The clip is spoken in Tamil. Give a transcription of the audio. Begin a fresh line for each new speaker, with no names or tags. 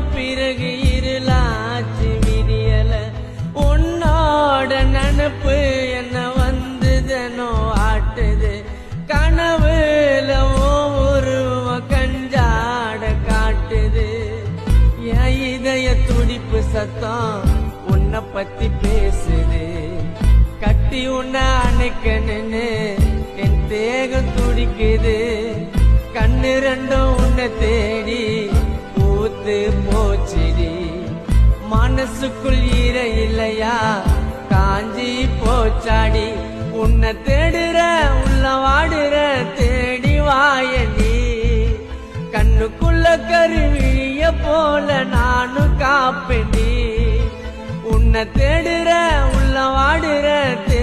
பிறகு இருளாச்சு விரியல உன்னோட நினப்பு என்ன வந்து தினோ ஆட்டுது கனவுல உருவ கஞ்சாட காட்டுது என் இதய துடிப்பு சத்தம் உன்னை பத்தி பேசுது கட்டி உன்னை அணைக்கணுன்னு என் தேகம் துடிக்குது கண்ணு ரெண்டும் உன்னை தேடி பூத்து போச்சிடி மனசுக்குள் ஈர இல்லையா காஞ்சி போச்சாடி உன்னை தேடுற உள்ள வாடுற தேடி வாயடி கண்ணுக்குள்ள கருவிழிய போல நானும் காப்பேண்டி உன்னை தேடுற உள்ள வாடுற